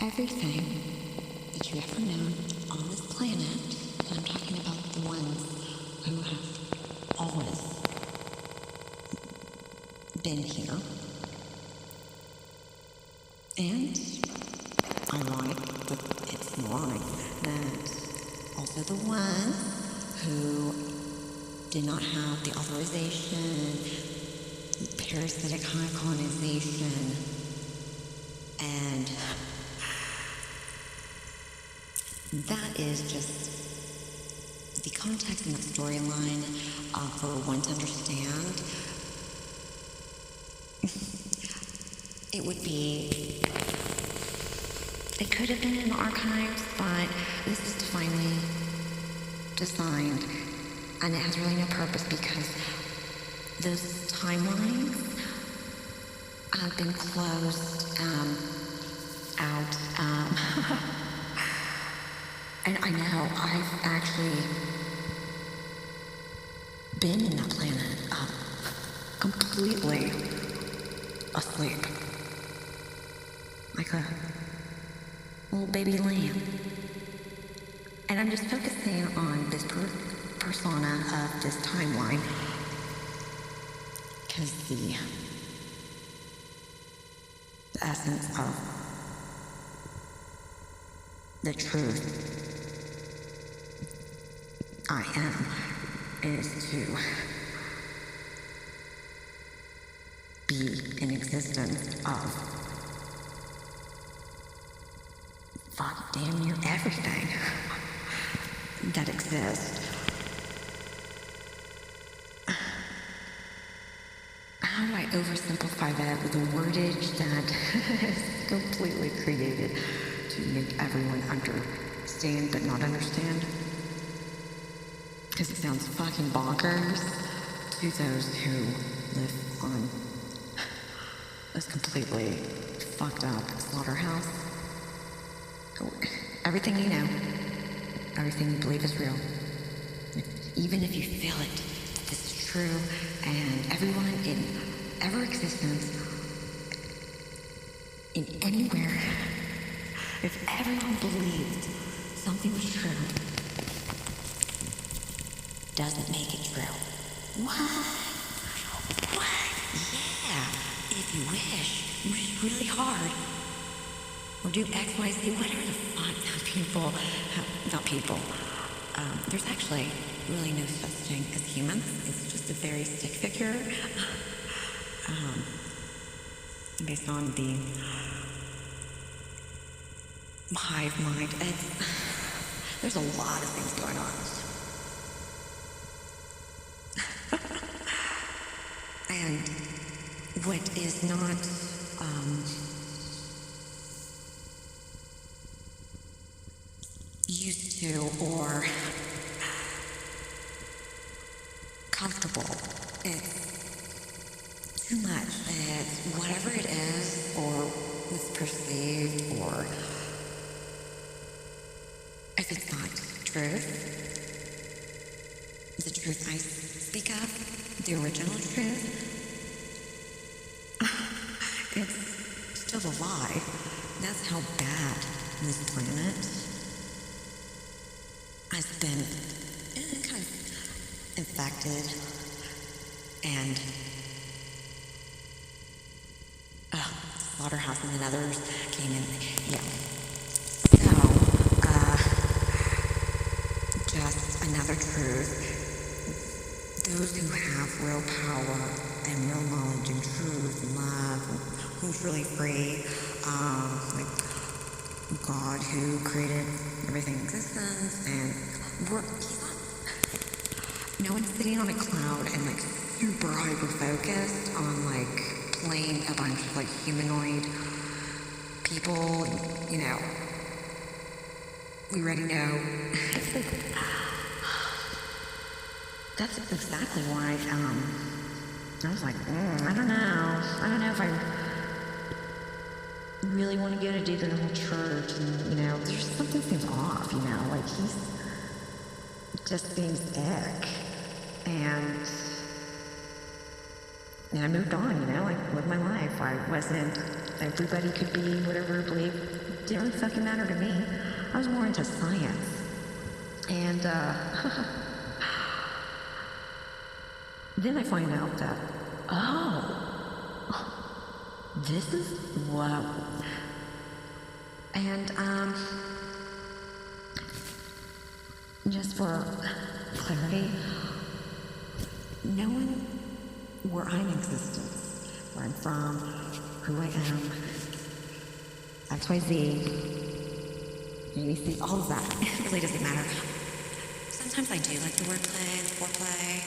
Everything that you ever known on this planet, and I'm talking about the ones who have always been here, and ironic, but it's moronic, that also the ones who did not have the authorization, parasitic high colonization, and that is just the context and the storyline for one to understand. It could have been in the archives, but this is divinely designed, and it has really no purpose because those timelines have been closed out. And I know I've actually been in that planet completely asleep. Like a little baby lamb. And I'm just focusing on this persona of this timeline. Because the essence of the truth I am is to be in existence of fuck damn near everything that exists. How do I oversimplify that with a wordage that is completely created to make everyone understand but not understand? Because it sounds fucking bonkers to those who live on this completely fucked up slaughterhouse. Everything you know, everything you believe is real. Even if you feel it, this is true, and everyone in ever existence, in anywhere, if everyone believed something was true, doesn't make it true. What? Yeah, if you wish really hard. Or do X, Y, Z, whatever the fuck not people. There's actually really no such thing as humans. It's just a very stick figure. Based on the hive mind. There's a lot of things going on. And what is not used to or comfortable, it's too much. It's whatever it is, or it's perceived, or if it's not truth, the truth I speak of, the original truth, it's still a lie. That's how bad this planet has been kind of infected, and slaughterhouses and others came in. Yeah. So, just another truth. Those who have real power and real knowledge and truth and love, and who's really free, like God who created everything in existence, and no one's sitting on a cloud and like super hyper focused on like playing a bunch of like humanoid people, you know. We already know. That's exactly why I was like, I don't know if I really want to go to deep in the whole church, and you know, there's something seems off, you know, like he's just seems ick, and I moved on, you know, like lived my life. I wasn't, everybody could be whatever believe didn't really fucking matter to me. I was more into science. And, then I find out that, oh, this is, wow. And, just for clarity, knowing where I'm in existence, where I'm from, who I am, XYZ, ABC, all of that, it really doesn't matter. Sometimes I do like the wordplay, the foreplay,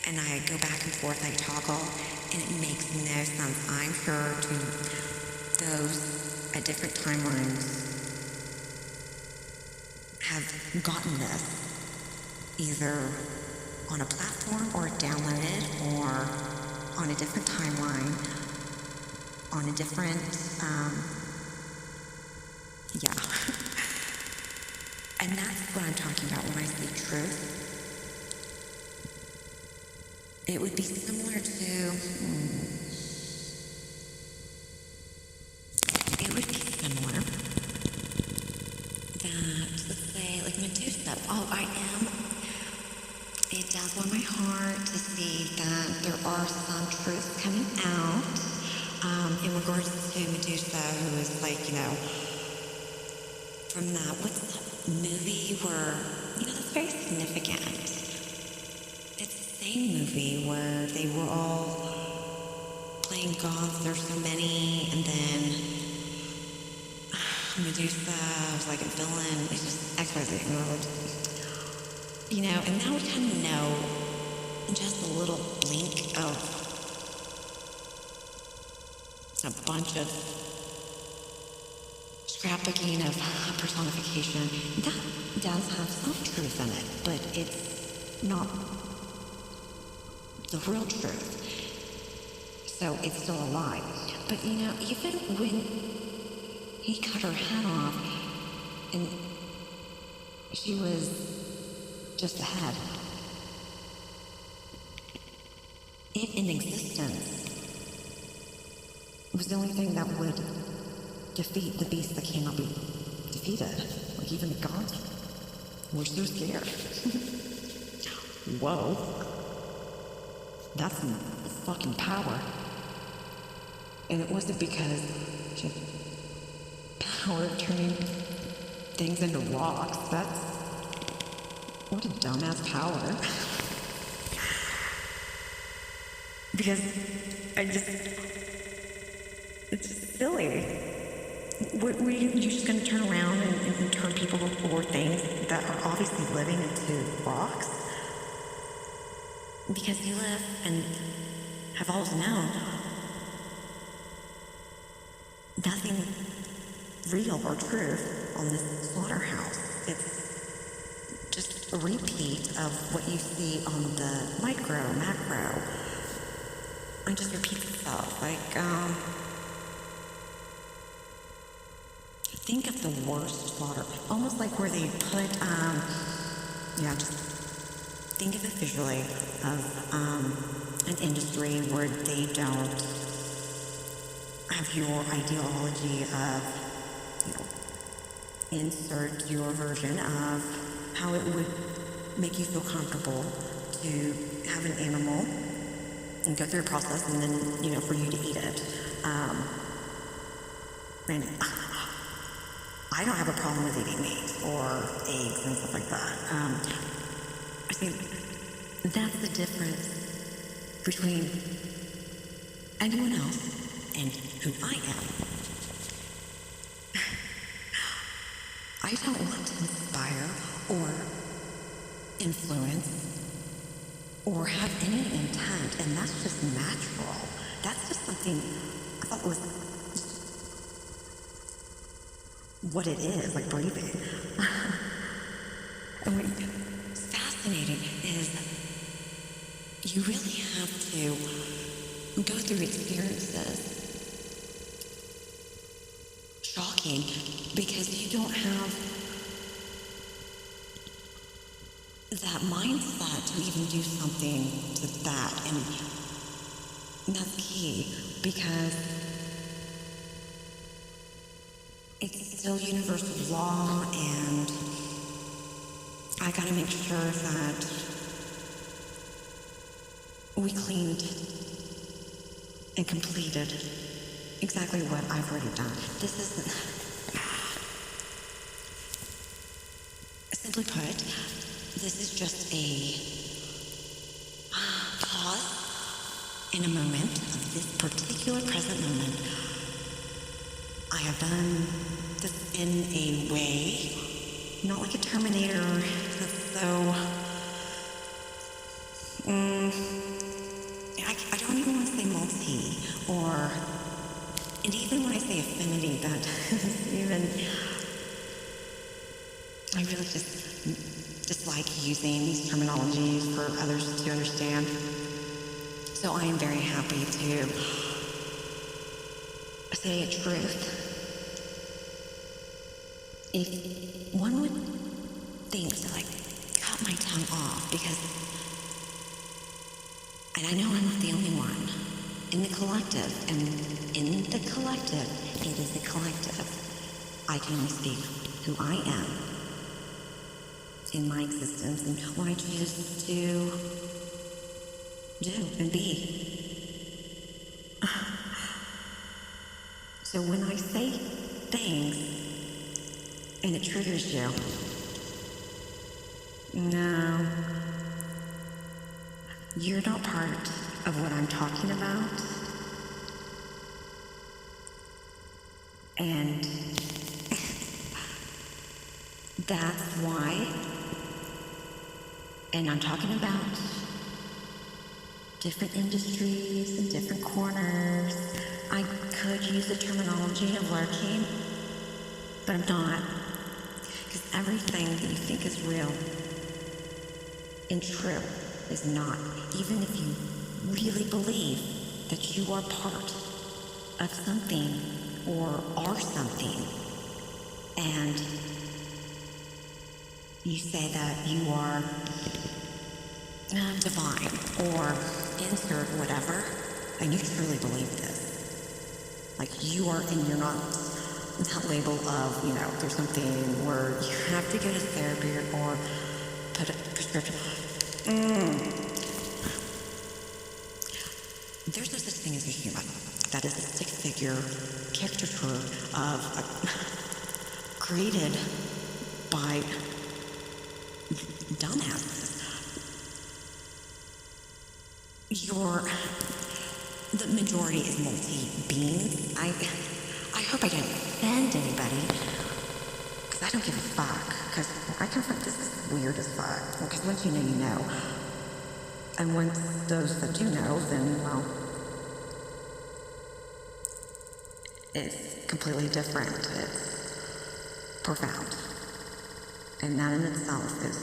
and I go back and forth, I toggle, and it makes no sense. I'm sure to those at different timelines have gotten this either on a platform or downloaded or on a different timeline, on a different, yeah. And that's what I'm talking about when I say truth. It would be similar to, it would be similar that, let's say, like Medusa, it does warm my heart to see that there are some truths coming out, in regards to Medusa, who is like, from that, what's that movie where, that's very significant. It's the same movie where they were all playing gods, there's so many, and then Medusa was like a villain, it's just XYZ, and now we kind of know just a little blink of a bunch of scrapbooking of personification. That does have some truth in it, but it's not the real truth. So it's still a lie. But even when he cut her head off and she was just a head, it in existence was the only thing that would defeat the beast that cannot be defeated. Like even the gods were so scared. Whoa. That's some fucking power. And it wasn't because she had power of turning things into rocks. That's what a dumbass power. Because it's silly. You're just going to turn around and turn people or things that are obviously living into rocks? Because you live and have always known nothing real or truth on this slaughterhouse. It's just a repeat of what you see on the micro, macro. It just repeats itself. Think of the worst slaughter. Almost like where they put, just think of it visually of an industry where they don't have your ideology of, insert your version of how it would make you feel comfortable to have an animal and go through a process and then, for you to eat it. And I don't have a problem with eating meat or eggs and stuff like that. I think that's the difference between anyone else and who I am. I don't want to inspire or influence or have any intent, and that's just natural. That's just something I thought was what it is, like breathing. And what's fascinating is you really have to go through experiences, shocking, because you don't have that mindset to even do something to that. And that's key, because it's still universal law, and I gotta make sure that we cleaned and completed exactly what I've already done. This isn't... Simply put, this is just a pause in a moment of this particular present moment. I have done this in a way, not like a Terminator, that's so... I don't even want to say multi, or... And even when I say affinity, that even... I really just dislike using these terminologies for others to understand. So I am very happy to say a truth. If one would think to cut my tongue off, because, and I know I'm not the only one in the collective, and in the collective, it is a collective. I can only speak who I am in my existence and what I choose to do and be. So when I say things and it triggers you, no, you're not part of what I'm talking about. And that's why, and I'm talking about different industries and different corners. I could use the terminology of lurking, but I'm not. Because everything that you think is real and true is not. Even if you really believe that you are part of something or are something, and you say that you are divine or insert whatever, and you truly believe this. You are, and you're not that label of, there's something where you have to go to therapy or put a prescription. There's no such thing as a human. That is a stick-figure caricature of created by dumbasses. The majority is multi-beings. I hope I didn't offend anybody, because I don't give a fuck, because I confront this is weird as fuck, because once you know, you know. And once those that do know, then, well, it's completely different. It's profound. And that in itself is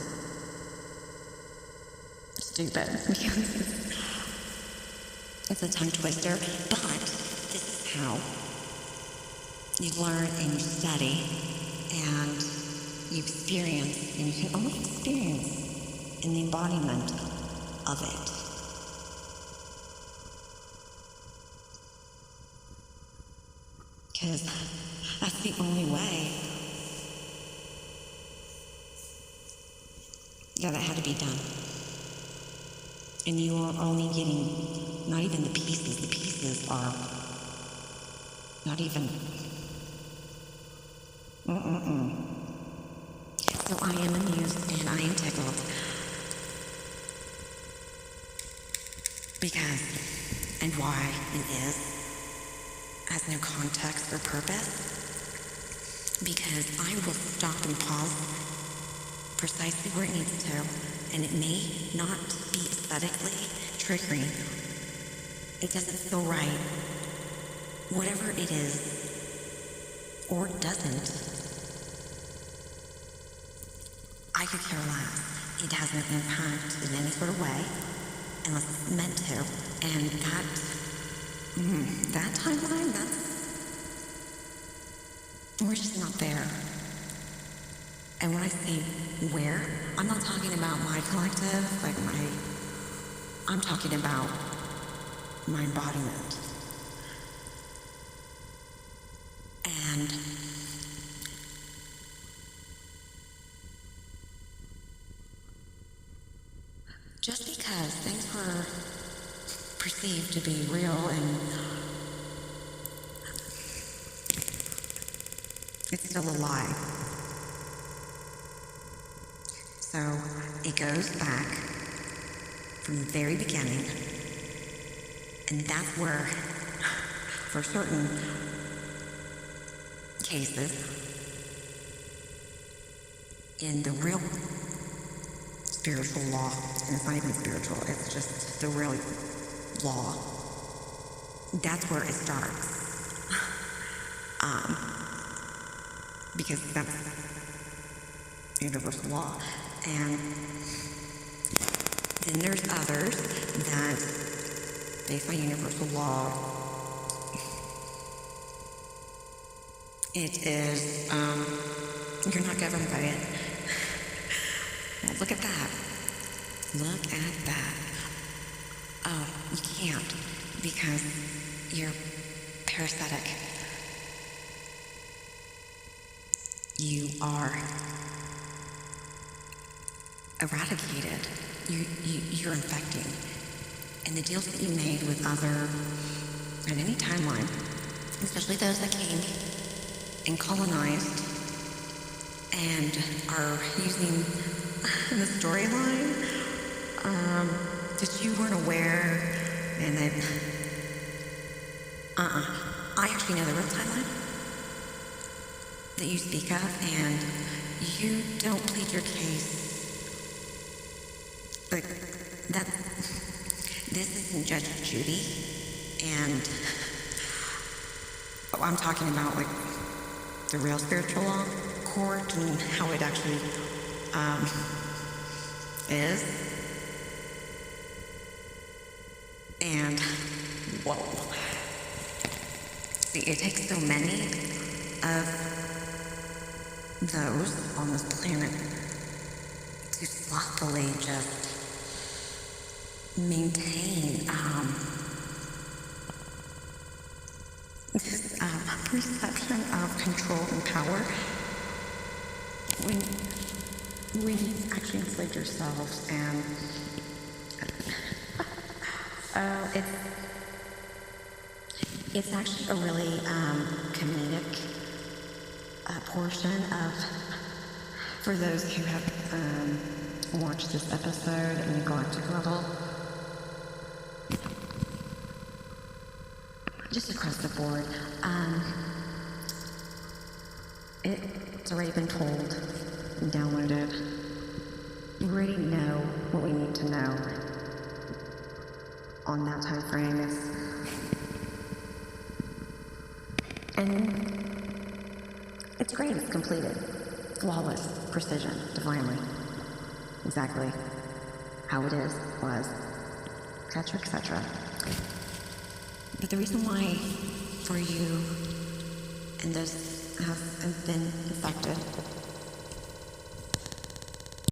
stupid, because it's a tongue twister, but this is how you learn and you study and you experience, and you can only experience in the embodiment of it. Because that's the only way that it had to be done. And you are only getting not even the pieces. The pieces are not even... So I am amused and I am tickled. Because, and why it is, has no context or purpose. Because I will stop and pause precisely where it needs to, and it may not be aesthetically triggering. It doesn't feel right. Whatever it is, or doesn't, I could care less. It has no impact in any sort of way, unless it's meant to. And that timeline, we're just not there. And when I say where, I'm not talking about my collective, I'm talking about my embodiment. And perceived to be real, and it's still a lie. So it goes back from the very beginning, and that's where, for certain cases, in the real spiritual law, and it's not even spiritual, it's just the real law, that's where it starts. Because that's universal law. And then there's others that, based on universal law, it is, you're not governed by it. Well, look at that. Look at that. Oh, you can't, because you're parasitic. You are eradicated. You're infecting. And the deals that you made with other, at any timeline, especially those that came and colonized and are using the storyline, that you weren't aware, and that, I actually know the real timeline that you speak of, and you don't plead your case. But this isn't Judge Judy, and I'm talking about like the real spiritual law court and how it actually is. And whoa, see, it takes so many of those on this planet to slothfully just maintain this perception of control and power when you actually enslaved yourselves. And it's actually a really comedic portion of, for those who have watched this episode in the galactic level, just across the board, it's already been told and downloaded. We already know what we need to know on that time frame. And it's great, it's completed. Flawless, precision, divinely. Exactly how it is, was, etc., etc. But the reason why, for you and those have been infected